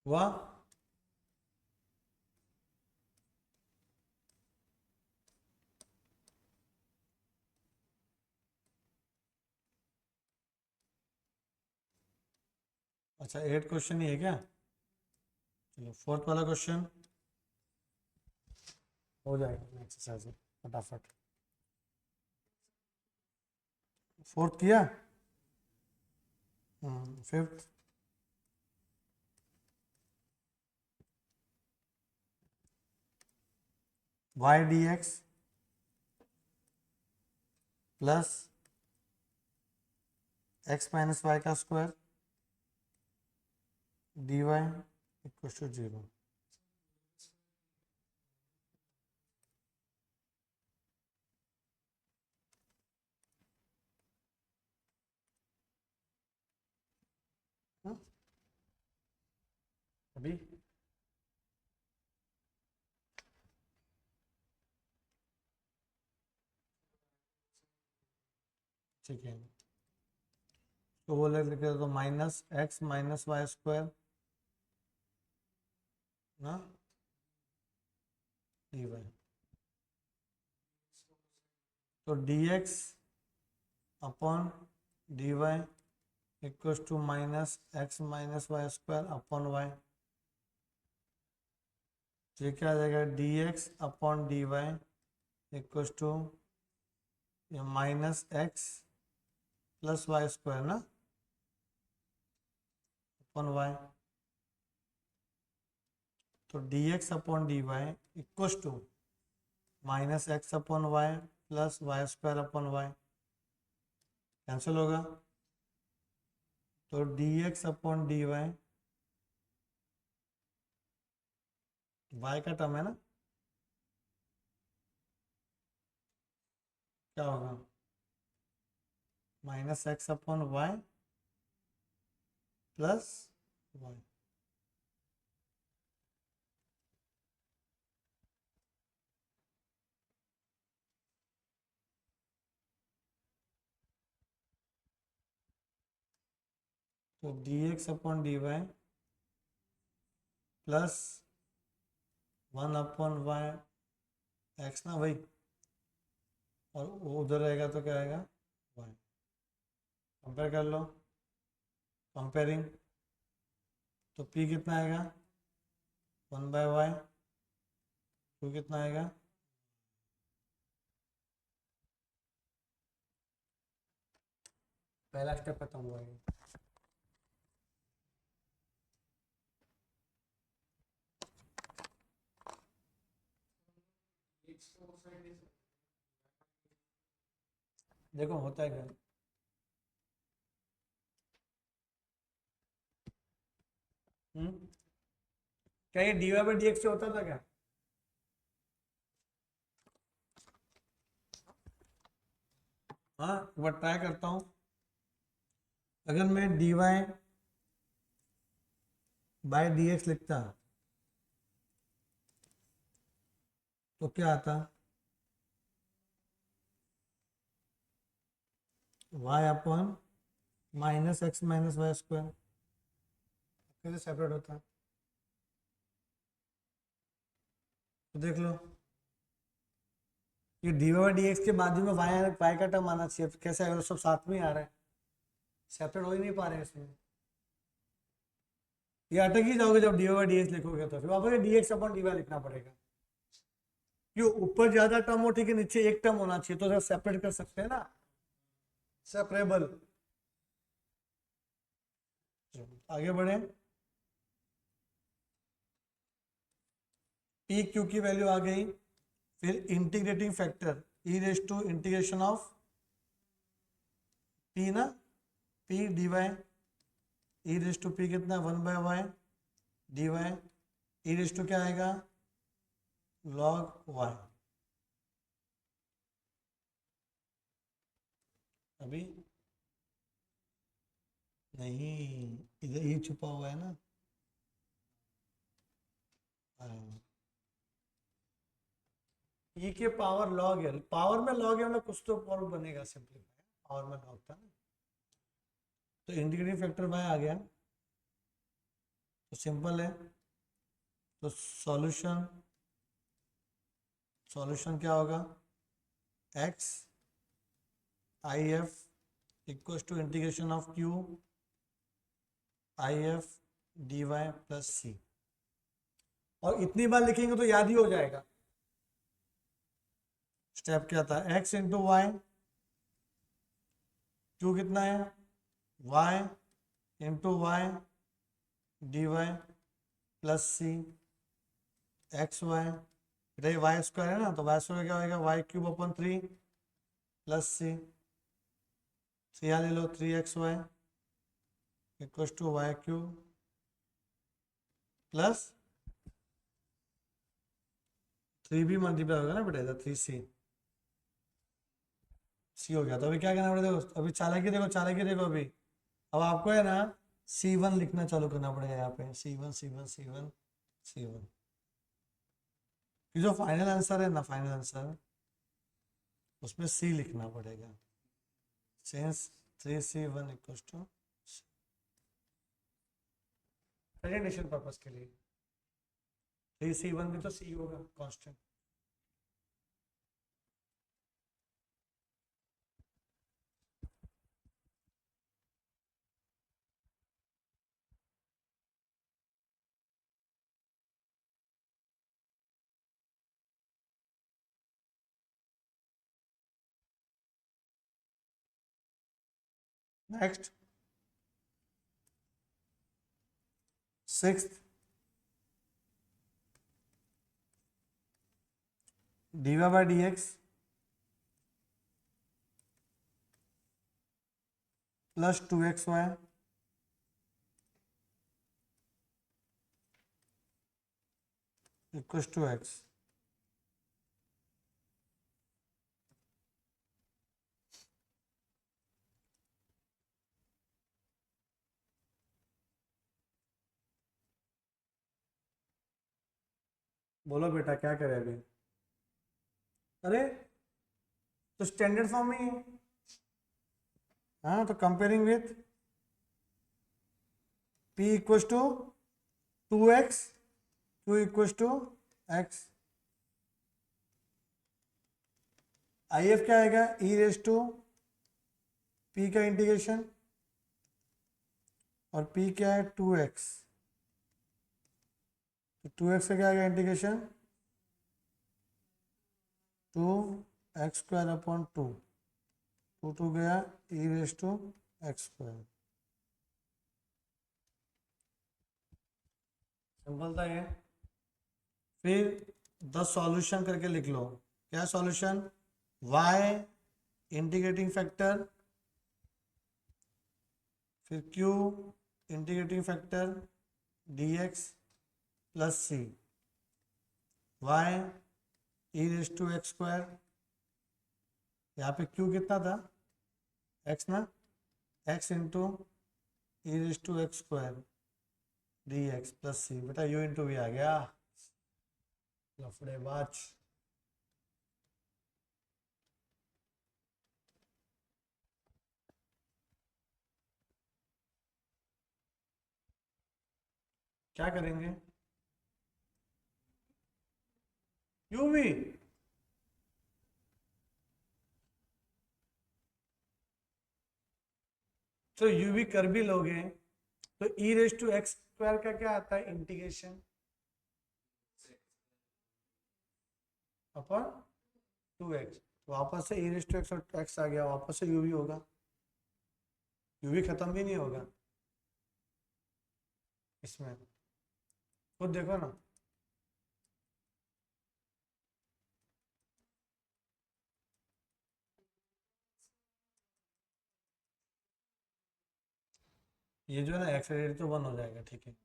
वाह, अच्छा 8 क्वेश्चन ही है क्या, चलो फोर्थ वाला क्वेश्चन हो जाएगा एक्सरसाइज फटाफट, फोर्थ किया, fifth, y d x plus x minus y का square d y equal to zero, अभी ठीक है, तो वो लिख दे तो minus x minus y square ना डी वाई, तो d x upon d y equals to minus x minus y square upon y, ये क्या आ जाएगा, d x upon d y equals to minus x plus y square ना upon y, तो d x upon d y equals to minus x upon y plus y square upon y, cancel होगा, तो d x upon d y, y का term है ना, क्या होगा, minus x upon y plus y, तो d x upon d y plus one upon y x ना भाई, और वो उधर रहेगा तो क्या आएगा वाई, कंपेयर कर लो, कंपेयरिंग, तो पी कितना आएगा वन बाय वाई, टू कितना आएगा, पहला स्टेप खत्म हुआ है। देखो होता है क्या। क्या ये dy बाई डी एक्स से होता था क्या? हाँ, एक बार ट्राई करता हूँ। अगर मैं dy बाई डी एक्स लिखता तो क्या आता? y upon minus x minus y square. कैसे सेपरेट होता है तो देख लो। ये डी बाई डी एक्स के बाजू में वाई का टर्म आना चाहिए, तो कैसे अगर सब साथ में ही आ रहा है, सेपरेट हो ही नहीं पा रहे हैं इसमें। ये अटक ही जाओगे जब डी बाई डी एक्स लिखोगे, तो फिर वापस d x upon d y लिखना पड़ेगा। क्यों? ऊपर ज्यादा टर्म हो ठीक है, नीचे एक टर्म होना चाहिए, तो सेपरेट कर सकते हैं ना, सेपरेबल। आगे बढ़े। पी क्यू की वैल्यू आ गई। फिर integrating factor e raise to integration of p ना, p d y, e raise to p कितना, 1/y d y, e raise to क्या आएगा, log y। अभी नहीं, इधर ही छुपा हुआ है ना। ई के पावर log है, पावर में log है मतलब कुछ तो पावर बनेगा, सिंपलीफाई पावर में log था ना। तो इंटीग्रेटिंग फैक्टर y आ गया, तो सिंपल है। तो सॉल्यूशन सॉल्यूशन क्या होगा, x I F equal to integration of q I F d y plus c. और इतनी बार लिखेंगे तो याद ही हो जाएगा। स्टेप क्या था, x इंटू वाई, क्यू कितना है, y into y d y plus c x y, ये वाई स्क्वायर है ना, तो वाई स्क्वायर क्या होगा, y cube upon 3 plus c, यहाँ ले लो 3xy equal to y cube plus 3 भी मल्टीप्लाई होगा ना बेटा, इधर 3c सी हो गया। तो अभी क्या करना पड़ेगा दोस्त, अभी चालाकी देखो, चालाकी देखो। अभी अब आपको है ना C1 लिखना चालू करना पड़ेगा यहाँ पे, C1 C1 C1 C1। जो फाइनल आंसर है ना, फाइनल आंसर उसमें C लिखना पड़ेगा, since 3c1 equal to presentation purpose के लिए 3c1 भी तो C होगा constant. Next 6th dy by dx प्लस 2xy इक्वल टू x। बोलो बेटा क्या करे अभी? अरे तो स्टैंडर्ड फॉर्म में ही है। हाँ, तो comparing with p equal to 2x q equal to x, I F क्या आएगा, e रेस टू p का इंटीग्रेशन, और p क्या है 2x, तो 2x का क्या आएगा इंटीग्रेशन, 2x स्क्वायर अपॉन 2, 2 गया e raise to x square. Simple था ये। फिर 10 सॉल्यूशन करके लिख लो। क्या सॉल्यूशन, y इंटीग्रेटिंग फैक्टर, फिर q integrating factor dx plus c, y e raise to x square, यहाँ पे q कितना था, x ना, x into e raise to x square dx plus c, बेटा u इंटू वी आ गया, लफड़ेबाज। क्या करेंगे, u भी, तो u भी कर भी लोगे तो e raise to x square का क्या आता है, इंटीग्रेशन अपन 2x, वापस से ई रेस टू एक्स और एक्स आ गया, वापस से u भी होगा, u भी खत्म भी नहीं होगा इसमें, खुद देखो ना। ये जो है ना एक्स रेट तो 1 हो जाएगा, ठीक है।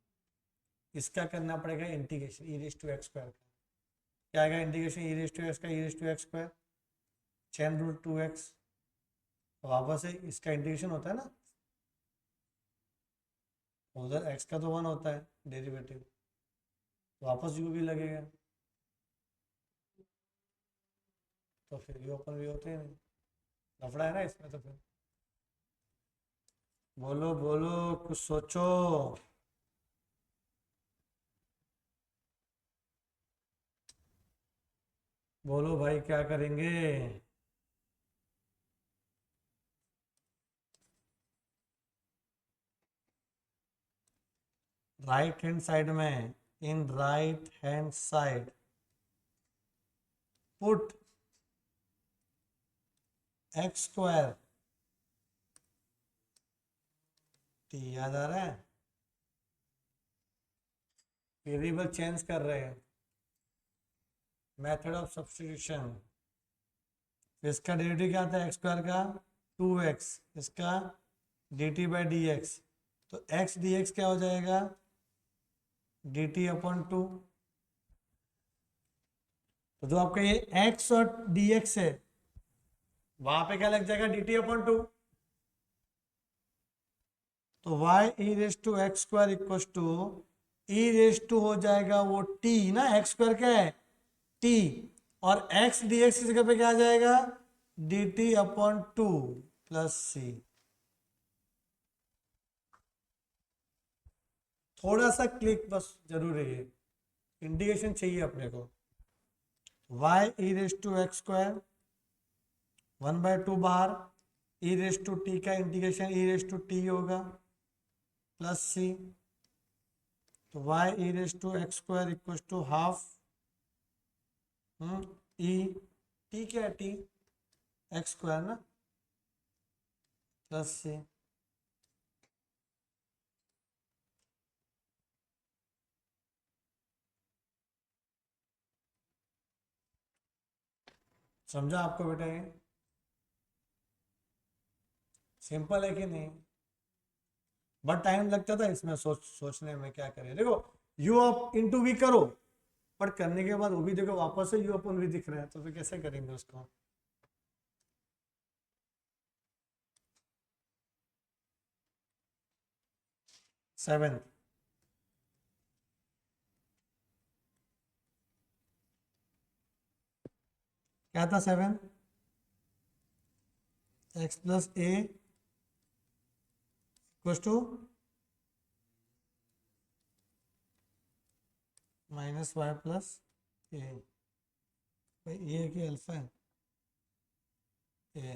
इसका करना पड़ेगा integration e raise to x square का, क्या आएगा integration e raise to x का, e raise to x square chain rule 2x, वापस से इसका इंटीग्रेशन होता है ना, उधर x का तो 1 होता है डेरिवेटिव, वापस u भी लगेगा, तो फिर ये ओपन भी होते हैं नहीं, लफड़ा है ना इसमें, तो फिर बोलो बोलो कुछ सोचो। बोलो भाई क्या करेंगे, राइट हैंड साइड में, in right hand side put x square T, याद आ रहा है, वेरिएबल चेंज कर रहे हैं, मेथड ऑफ सब्स्टिट्यूशन, इसका डेरिवेटिव क्या था एक्स स्क्वायर का 2x, इसका dt बाई डी एक्स, तो x dx क्या हो जाएगा, dt अपॉन 2, तो जो आपका ये x और dx है वहां पे क्या लग जाएगा, dt अपॉन 2, तो y e raise to x square equal to e raise to हो जाएगा वो t ना, एक्स स्क्वायर क्या है t, और x dx की जगह पे क्या आ जाएगा, dt अपॉन 2 प्लस c। थोड़ा सा क्लिक बस जरूरी है, इंटीग्रेशन चाहिए अपने को, y e raise to x square 1/2 बाहर, ई रेस टू टी का integration e raise to t होगा प्लस सी, तो y e raise to x square equal to half e t, क्या है टी, एक्स स्क्वायर ना, plus c. समझा आपको बेटा, ये सिंपल है कि नहीं, बट टाइम लगता था इसमें सोचने में, क्या करें, देखो यू अप इंटू वी करो, पर करने के बाद वो भी देखो वापस से यू अपन भी दिख रहा है, तो फिर कैसे करेंगे उसको। सेवेंथ क्या था, seven x plus a equal to minus y plus a, भाई ये कि अल्फा है ए,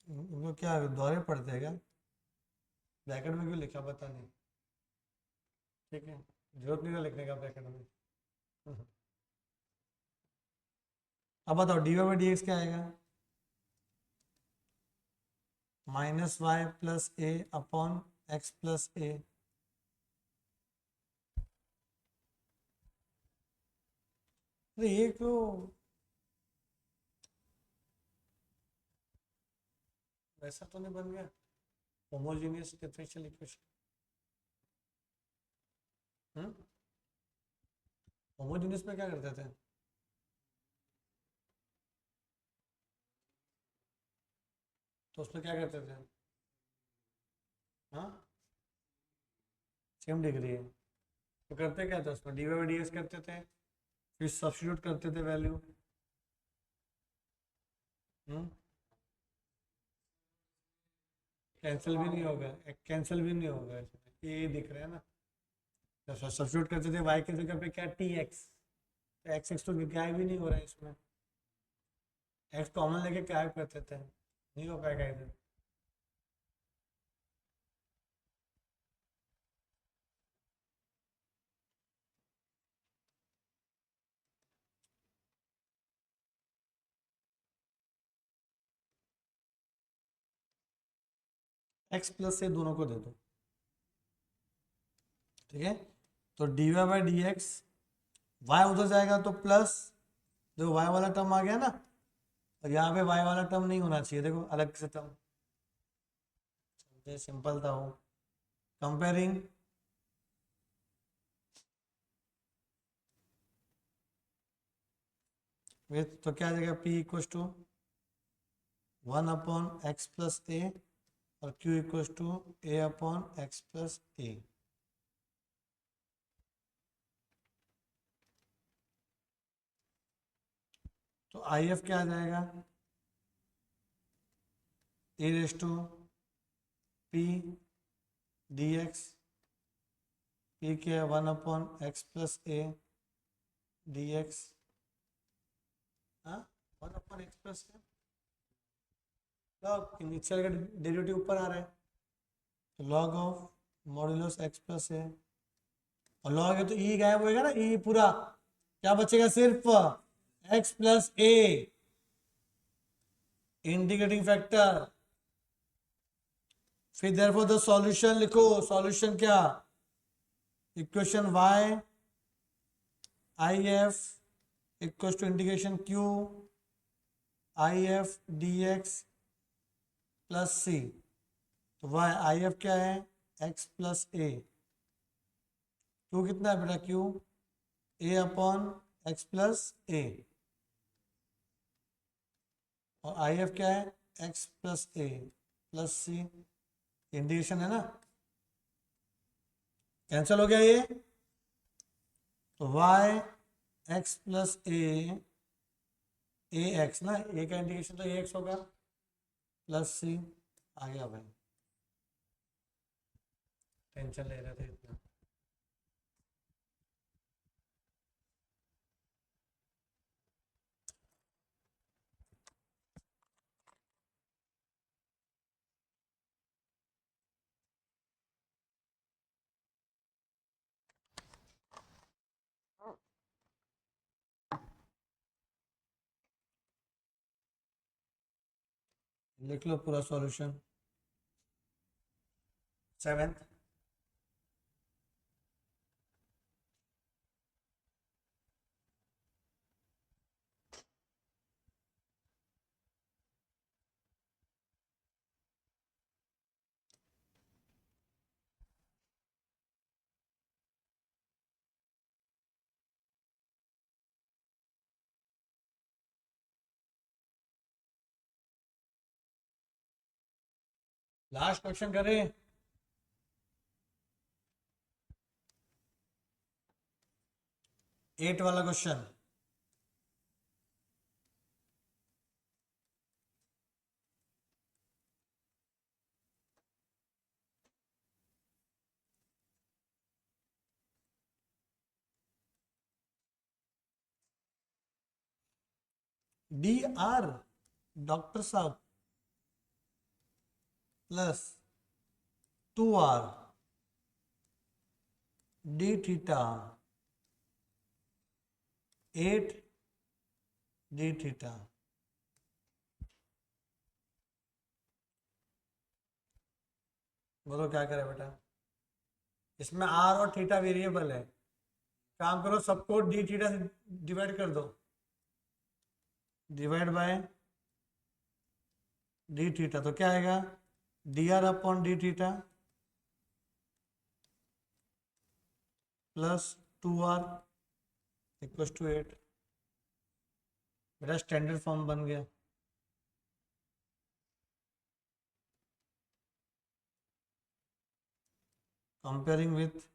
इनको क्या दोहरे पड़ते हैं क्या, ब्रैकेट में क्यों लिखा पता नहीं, ठीक है, जरूरत नहीं था लिखने का ब्रैकेट में। अब बताओ d Y by D x क्या आएगा, minus y plus a upon x plus a, अरे ये क्यों, वैसा तो नहीं बन गया होमोजेनियस डिफरेंशियल इक्वेशन। होमोजेनियस में क्या करते थे? तो उसमें क्या करते थे? हाँ, सेम डिग्री है तो करते क्या थे उसमें? डी वाई डी एक्स करते थे, फिर सब्स्टिट्यूट करते थे वैल्यू। कैंसिल भी नहीं होगा, कैंसिल भी नहीं होगा इसमें, ये दिख रहा है ना। तो सब्स्टिट्यूट करते थे वाई की जगह पे क्या, टी एक्स, तो एक्स एक्स तो गायब भी नहीं हो रहा है इसमें, एक्स कॉमन लेके गायब करते थे, नहीं हो पाएगा इधर। एक्स प्लस से दोनों को दे दो, ठीक है। तो d Y by D x, y उधर जाएगा तो प्लस, देखो वाई वाला टर्म आ गया ना, और यहाँ पे वाई वाला टर्म नहीं होना चाहिए, देखो अलग से टर्म, सिंपल था वो। कंपेयरिंग विथ, तो क्या आ जाएगा, पी इक्वल टू 1/x+a और q इक्वल टू a/x+a। तो आई एफ क्या आ जाएगा, a raise to p d x, p क्या है 1/x+a डी एक्स, हाँ 1/x+a, लॉग इनिशियल का डेरिवेटिव ऊपर आ रहा है, तो लॉग ऑफ मॉड्यूलस x+a, और लॉग है तो ई गायब होएगा ना, ई पूरा, क्या बचेगा, सिर्फ x+a इंटीग्रेटिंग फैक्टर। फिर देयरफॉर द सॉल्यूशन लिखो, सॉल्यूशन क्या, equation y I F equal to integration q I F d x plus c, तो y आई एफ क्या है, x+a, q कितना है बेटा, q a/x+a, और आई एफ क्या है, x+a प्लस सी, इंटीग्रेशन है ना, कैंसिल हो गया ये, तो y x+a ax ना, a का इंटीग्रेशन तो ax होगा प्लस सी, आ गया भाई, टेंशन ले रहे थे इतना। लिख लो पूरा सॉल्यूशन, 7th, लास्ट क्वेश्चन करें, 8 वाला क्वेश्चन, डी आर डॉक्टर साहब plus 2r D theta 8 D theta, बोलो क्या करे बेटा, इसमें आर और थीटा वेरिएबल है, काम करो सबको डी थीटा से डिवाइड कर दो, डिवाइड बाय डी थीटा, तो क्या आएगा d r upon d theta plus 2r equal to 8। मेरा स्टैंडर्ड फॉर्म बन गया। कंपेयरिंग विथ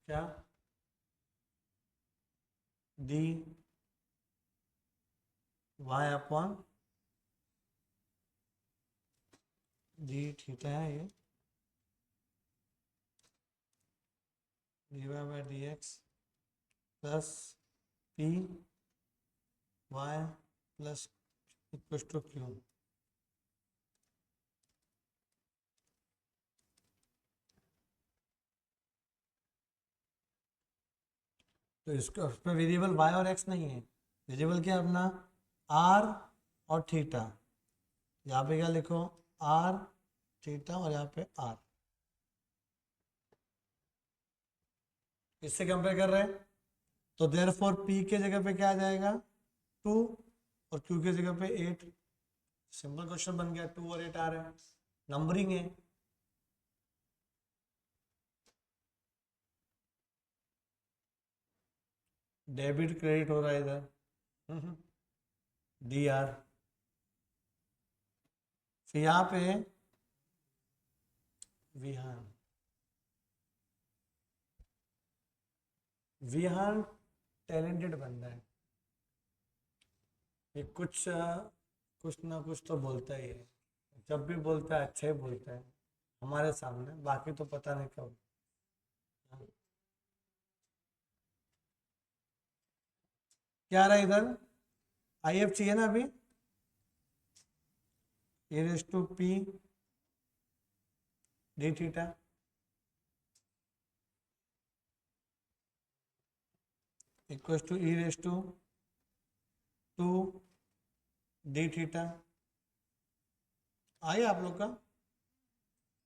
क्या d y upon d theta है ये, d Y by D x plus P y plus equal to q. तो इसका उसमें वेरिएबल y और x नहीं है, वेरिएबल क्या है अपना r और थीटा। यहाँ पे क्या लिखो r थीटा और यहाँ पे r। इससे कंपेयर कर रहे हैं तो देयरफॉर p के जगह पे क्या आ जाएगा 2 और q के जगह पे 8। सिंपल क्वेश्चन बन गया, 2 और 8 आ रहे हैं, नंबरिंग है। डेबिट क्रेडिट हो रहा है इधर डी आर। फिर यहाँ पे विहान, विहान टैलेंटेड बंदा है, ये कुछ ना कुछ तो बोलता ही है, जब भी बोलता है अच्छा ही बोलता है हमारे सामने, बाकी तो पता नहीं कब। क्या रहा है इधर, आई एफ चाहिए ना अभी, a raise to p d theta equal to e raise to 2 d theta. आइए आप लोग का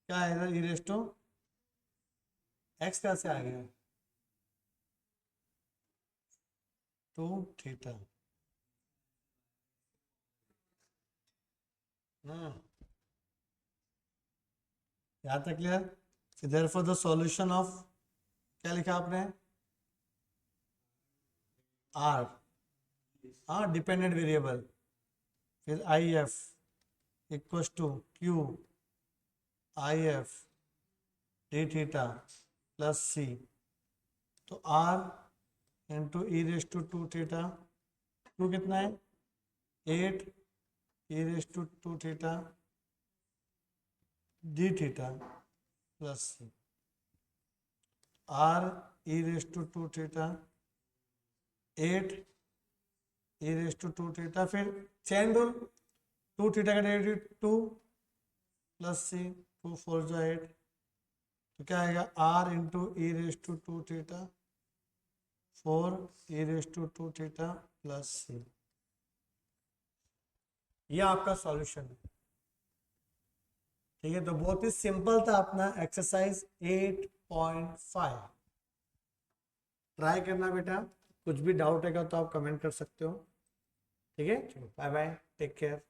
क्या है इधर, ई रेस टू एक्स कैसे आ गया 2 थीटा। यहाँ तक क्लियर। इधर फॉर द सॉल्यूशन ऑफ क्या लिखा आपने आर, हाँ डिपेंडेंट वेरिएबल, फिर I F equal to q I F d theta plus c. तो r into e raise to 2 theta, टू कितना है 8 e raise to 2 theta d theta plus c. R e raise to 2 theta 8 e raise to 2 theta, फिर chain rule 2 theta का derivative 2 plus c, 2 4 जो 8, तो क्या आएगा r into e raise to 2 theta 4 e raise to 2 theta plus c. यह आपका solution है। ठीक है, तो बहुत ही सिंपल था अपना एक्सरसाइज 8.5। ट्राई करना बेटा, कुछ भी डाउट है तो आप कमेंट कर सकते हो। ठीक है, बाय बाय, टेक केयर।